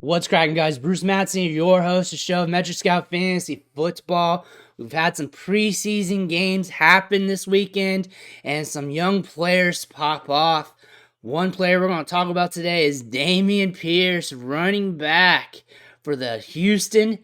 What's cracking, guys? Bruce Matson, your host of the show, Metric Scout Fantasy Football. We've had some preseason games happen this weekend and some young players pop off. One player we're going to talk about today is Damien Pierce, running back for the Houston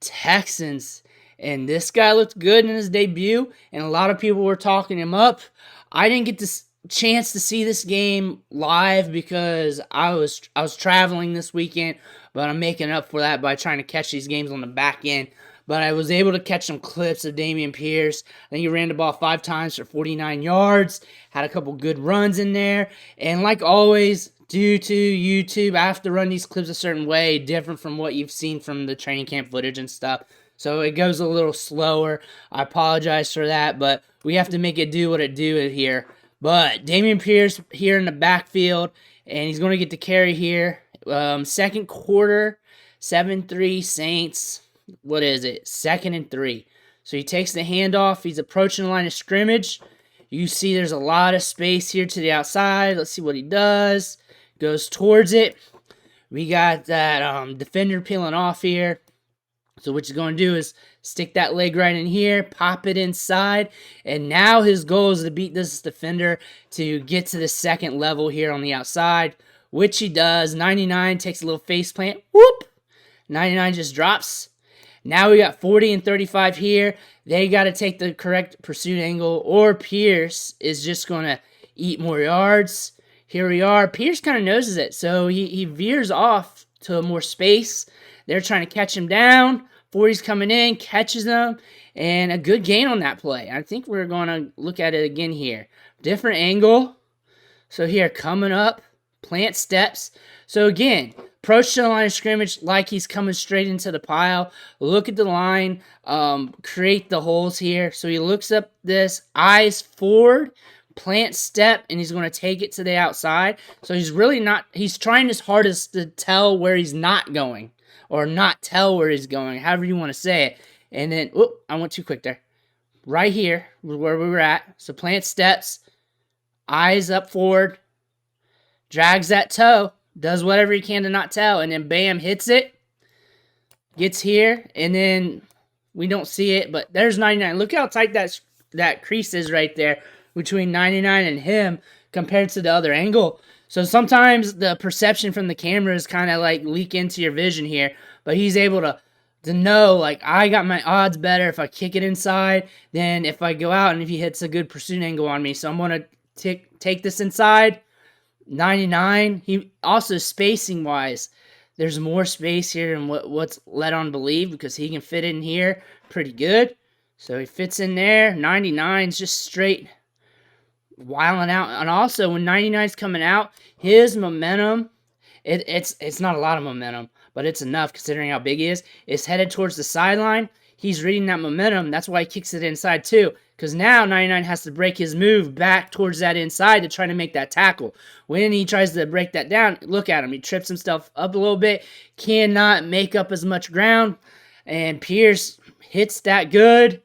Texans. And this guy looked good in his debut, and a lot of people were talking him up. I didn't get this chance to see this game live because I was traveling this weekend, but I'm making up for that by trying to catch these games on the back end. But I was able to catch some clips of Damien Pierce. I think he ran the ball 5 times for 49 yards, had a couple good runs in there, and like always, due to YouTube, I have to run these clips a certain way, different from what you've seen from the training camp footage and stuff. So it goes a little slower. I apologize for that, but we have to make it do what it do here. But Damien Pierce here in the backfield, and he's going to get the carry here. Second quarter, 7-3 Saints. What is it? 2nd and 3. So he takes the handoff. He's approaching the line of scrimmage. You see there's a lot of space here to the outside. Let's see what he does. Goes towards it. We got that defender peeling off here. So what he's going to do is stick that leg right in here, pop it inside, and now his goal is to beat this defender to get to the second level here on the outside, which he does. 99 takes a little face plant. Whoop! 99 just drops. Now we got 40 and 35 here. They got to take the correct pursuit angle, or Pierce is just going to eat more yards. Here we are. Pierce kind of noses it, so he veers off to more space. They're trying to catch him down. 40's coming in, catches them, and a good gain on that play. I think we're going to look at it again here. Different angle. So here, coming up, plant steps. So again, approach to the line of scrimmage like he's coming straight into the pile. Look at the line, create the holes here. So he looks up this, eyes forward, plant step, and he's going to take it to the outside. So he's really not, he's trying his hardest to tell where he's not going. Or not tell where he's going, however you want to say it. And then, I went too quick there. Right here, where we were at. So plant steps, eyes up forward, drags that toe, does whatever he can to not tell, and then bam, hits it. Gets here, and then we don't see it, but there's 99. Look how tight that crease is right there between 99 and him compared to the other angle. So sometimes the perception from the camera is kind of like leak into your vision here, but he's able to know, like, I got my odds better if I kick it inside than if I go out and if he hits a good pursuit angle on me. So I'm going to take this inside. 99. He also, spacing wise, there's more space here than what's led on believe, because he can fit in here pretty good. So he fits in there. 99's just straight wiling out. And also, when 99's coming out, his momentum, it's not a lot of momentum, but it's enough considering how big he is. It's headed towards the sideline. He's reading that momentum. That's why he kicks it inside too, because now 99 has to break his move back towards that inside to try to make that tackle. When he tries to break that down, look at him. He trips himself up a little bit, cannot make up as much ground, and Pierce hits that good.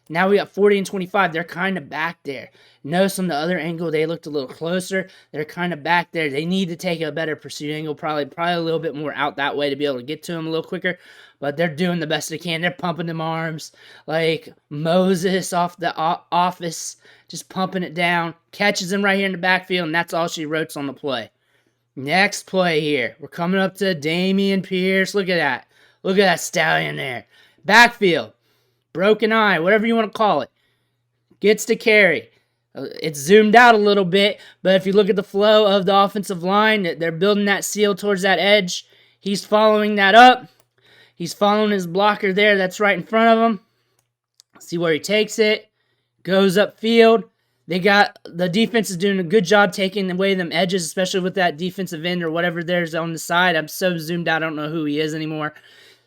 Now we got 40 and 25. They're kind of back there. Notice on the other angle, they looked a little closer. They're kind of back there. They need to take a better pursuit angle, probably a little bit more out that way to be able to get to him a little quicker. But they're doing the best they can. They're pumping them arms like Moses off the office, just pumping it down. Catches him right here in the backfield, and that's all she wrote on the play. Next play here. We're coming up to Damien Pierce. Look at that. Look at that stallion there. Backfield. Broken eye, whatever you want to call it. Gets to carry. It's zoomed out a little bit, but if you look at the flow of the offensive line, they're building that seal towards that edge. He's following that up. He's following his blocker there. That's right in front of him. See where he takes it. Goes upfield. The defense is doing a good job taking away them edges, especially with that defensive end or whatever there's on the side. I'm so zoomed out, I don't know who he is anymore.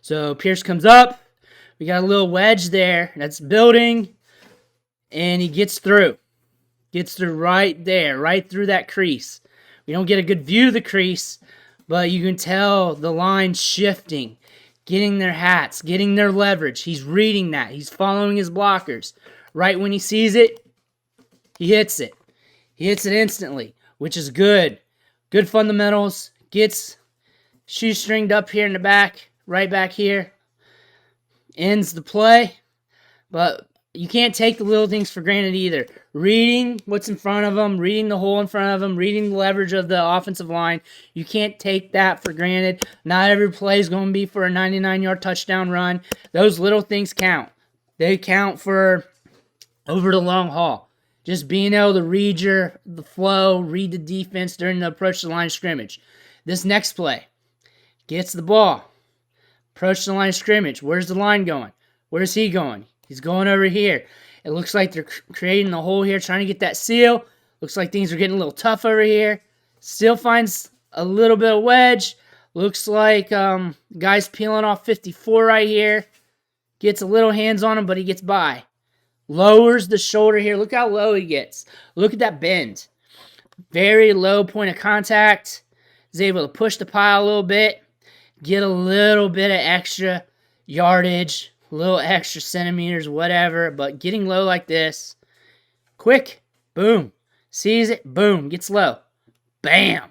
So Pierce comes up. We got a little wedge there that's building, and he gets through. Gets through right there, right through that crease. We don't get a good view of the crease, but you can tell the line shifting, getting their hats, getting their leverage. He's reading that. He's following his blockers. Right when he sees it, he hits it. He hits it instantly, which is good. Good fundamentals. Gets shoestringed up here in the back, right back here. Ends the play. But you can't take the little things for granted either. Reading what's in front of them, reading the hole in front of them, reading the leverage of the offensive line. You can't take that for granted. Not every play is going to be for a 99-yard touchdown run. Those little things count. They count for over the long haul. Just being able to read the flow, read the defense during the approach to the line of scrimmage. This next play, gets the ball. Approach to the line of scrimmage. Where's the line going? Where's he going? He's going over here. It looks like they're creating the hole here, trying to get that seal. Looks like things are getting a little tough over here. Still finds a little bit of wedge. Looks like guy's peeling off 54 right here. Gets a little hands on him, but he gets by. Lowers the shoulder here. Look how low he gets. Look at that bend. Very low point of contact. Is able to push the pile a little bit. Get a little bit of extra yardage. A little extra centimeters, whatever. But getting low like this. Quick. Boom. Sees it. Boom. Gets low. Bam.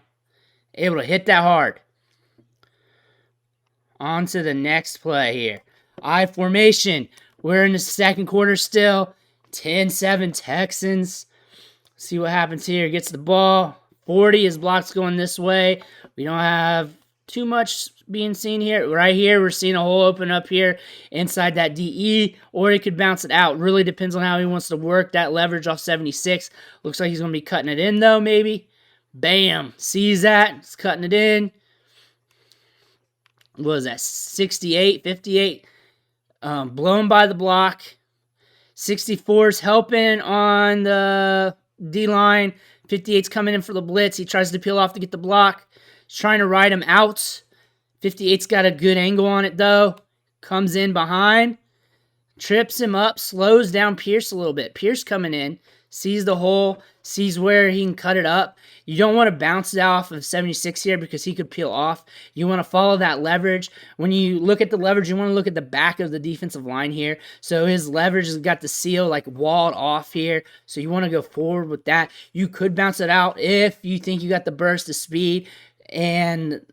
Able to hit that hard. On to the next play here. I formation. We're in the second quarter still. 10-7 Texans. See what happens here. Gets the ball. 40. His block's going this way. We don't have too much being seen here. Right here, we're seeing a hole open up here inside that DE, or he could bounce it out. Really depends on how he wants to work that leverage off 76. Looks like he's going to be cutting it in, though, maybe. Bam. Sees that. He's cutting it in. What was that? 68, 58. Blown by the block. 64's helping on the D-line. 58's coming in for the blitz. He tries to peel off to get the block. He's trying to ride him out. 58's got a good angle on it, though. Comes in behind. Trips him up. Slows down Pierce a little bit. Pierce coming in. Sees the hole. Sees where he can cut it up. You don't want to bounce it off of 76 here because he could peel off. You want to follow that leverage. When you look at the leverage, you want to look at the back of the defensive line here. So his leverage has got the seal like walled off here. So you want to go forward with that. You could bounce it out if you think you got the burst of speed. And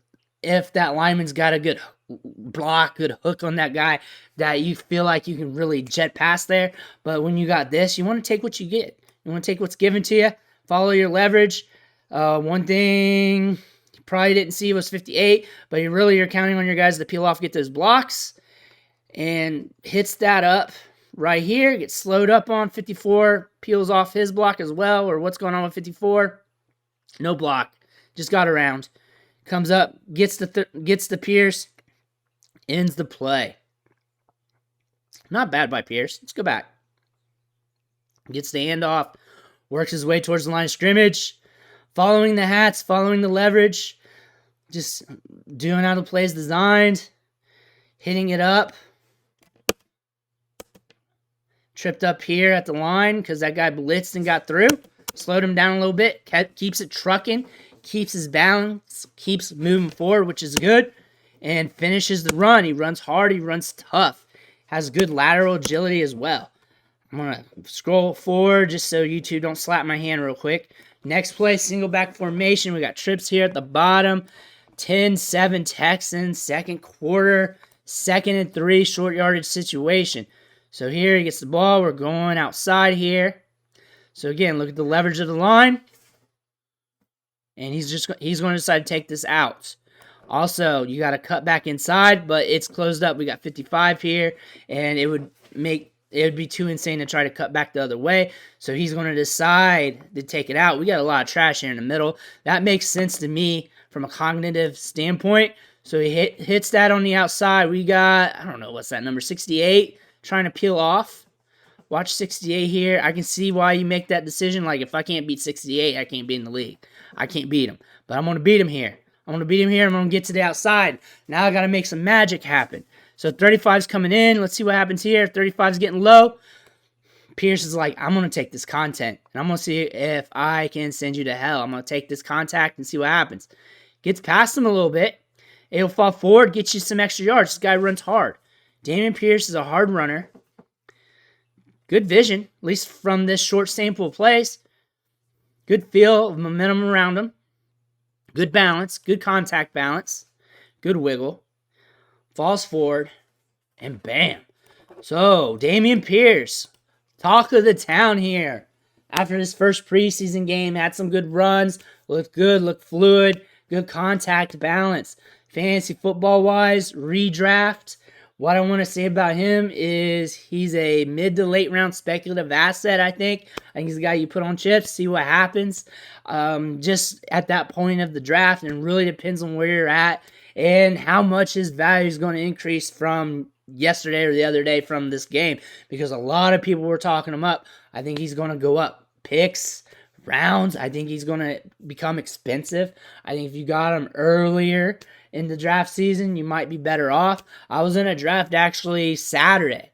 if that lineman's got a good block, good hook on that guy, that you feel like you can really jet past there. But when you got this, you want to take what you get. You want to take what's given to you. Follow your leverage. One thing you probably didn't see was 58, but you're counting on your guys to peel off, get those blocks, and hits that up right here. Gets slowed up on 54, peels off his block as well, or what's going on with 54? No block. Just got around. Comes up, gets the Pierce, ends the play. Not bad by Pierce. Let's go back. Gets the handoff, works his way towards the line of scrimmage, following the hats, following the leverage, just doing how the play is designed, hitting it up. Tripped up here at the line because that guy blitzed and got through. Slowed him down a little bit, keeps it trucking. Keeps his balance, keeps moving forward, which is good, and finishes the run. He runs hard, he runs tough, has good lateral agility as well. I'm going to scroll forward just so you two don't slap my hand real quick. Next play, single back formation. We got trips here at the bottom. 10-7 Texans, second quarter, 2nd and 3, short yardage situation. So here he gets the ball. We're going outside here. So again, look at the leverage of the line. And he's going to decide to take this out. Also, you got to cut back inside, but it's closed up. We got 55 here, and it would be too insane to try to cut back the other way. So he's going to decide to take it out. We got a lot of trash here in the middle. That makes sense to me from a cognitive standpoint. So he hits that on the outside. We got, I don't know, what's that number, 68, trying to peel off. Watch 68 here. I can see why you make that decision. Like, if I can't beat 68, I can't be in the league. I can't beat him. But I'm going to beat him here. I'm going to get to the outside. Now I got to make some magic happen. So 35's coming in. Let's see what happens here. 35's getting low. Pierce is like, I'm going to take this content. And I'm going to see if I can send you to hell. I'm going to take this contact and see what happens. Gets past him a little bit. It'll fall forward. Get you some extra yards. This guy runs hard. Damien Pierce is a hard runner. Good vision, at least from this short sample of plays. Good feel of momentum around him. Good balance, good contact balance. Good wiggle. Falls forward. And bam. So, Damien Pierce, talk of the town here. After his first preseason game, had some good runs, looked good, looked fluid, good contact balance. Fantasy football-wise, redraft. What I want to say about him is he's a mid to late round speculative asset, I think. I think he's a guy you put on chips, see what happens. Just at that point of the draft, and really depends on where you're at and how much his value is going to increase from yesterday or the other day from this game, because a lot of people were talking him up. I think he's going to go up picks, rounds. I think he's going to become expensive. I think if you got him earlier in the draft season, you might be better off. I was in a draft actually Saturday,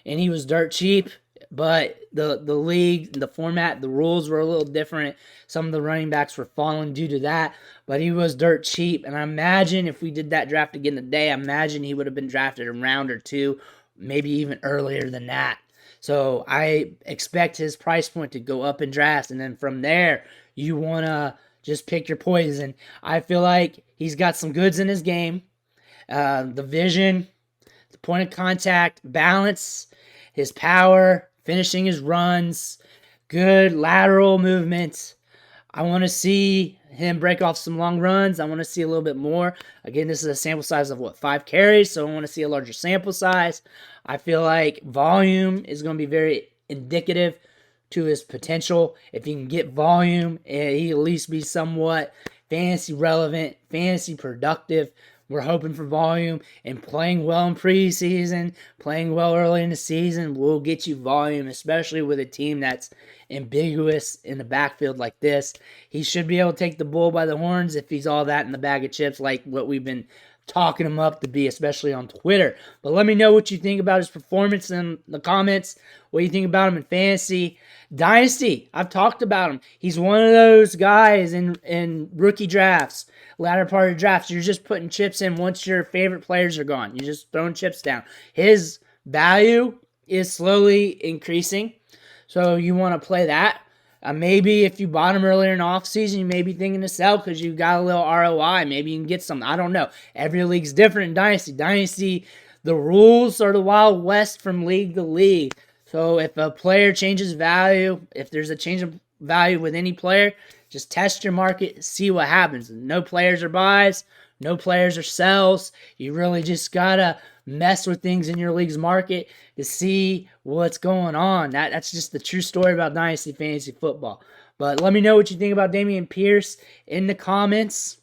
and he was dirt cheap, but the league, the format, the rules were a little different. Some of the running backs were falling due to that, but he was dirt cheap. And I imagine if we did that draft again today, I imagine he would have been drafted a round or two, maybe even earlier than that. So I expect his price point to go up in drafts, and then from there, you want to just pick your poison. I feel like he's got some goods in his game. The vision, the point of contact, balance, his power, finishing his runs, good lateral movement. I want to see him break off some long runs. I want to see a little bit more. Again, this is a sample size of 5 carries, so I want to see a larger sample size. I feel like volume is going to be very indicative to his potential. If he can get volume, he'll at least be somewhat fantasy relevant, fantasy productive. We're hoping for volume, and playing well in preseason, playing well early in the season will get you volume, especially with a team that's ambiguous in the backfield like this. He should be able to take the bull by the horns if he's all that in the bag of chips like what we've been talking him up to be, especially on Twitter. But let me know what you think about his performance in the comments. What do you think about him in fantasy? Dynasty, I've talked about him. He's one of those guys in rookie drafts, latter part of drafts. You're just putting chips in once your favorite players are gone. You're just throwing chips down. His value is slowly increasing, so you want to play that. Maybe if you bought him earlier in the offseason, you may be thinking to sell because you got a little ROI. Maybe you can get something. I don't know. Every league's different in Dynasty. Dynasty, the rules are the Wild West from league to league. So if a player changes value, if there's a change of value with any player, just test your market, see what happens. No players are buys, no players are sells. You really just got to mess with things in your league's market to see what's going on. That's just the true story about Dynasty Fantasy Football. But let me know what you think about Damien Pierce in the comments.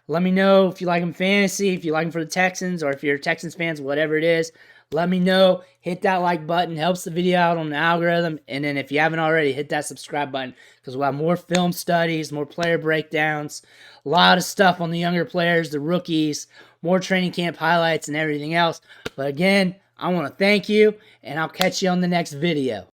Let me know if you like him fantasy, if you like him for the Texans, or if you're Texans fans, whatever it is. Let me know. Hit that like button. Helps the video out on the algorithm. And then if you haven't already, hit that subscribe button, because we'll have more film studies, more player breakdowns, a lot of stuff on the younger players, the rookies, more training camp highlights and everything else. But again, I want to thank you, and I'll catch you on the next video.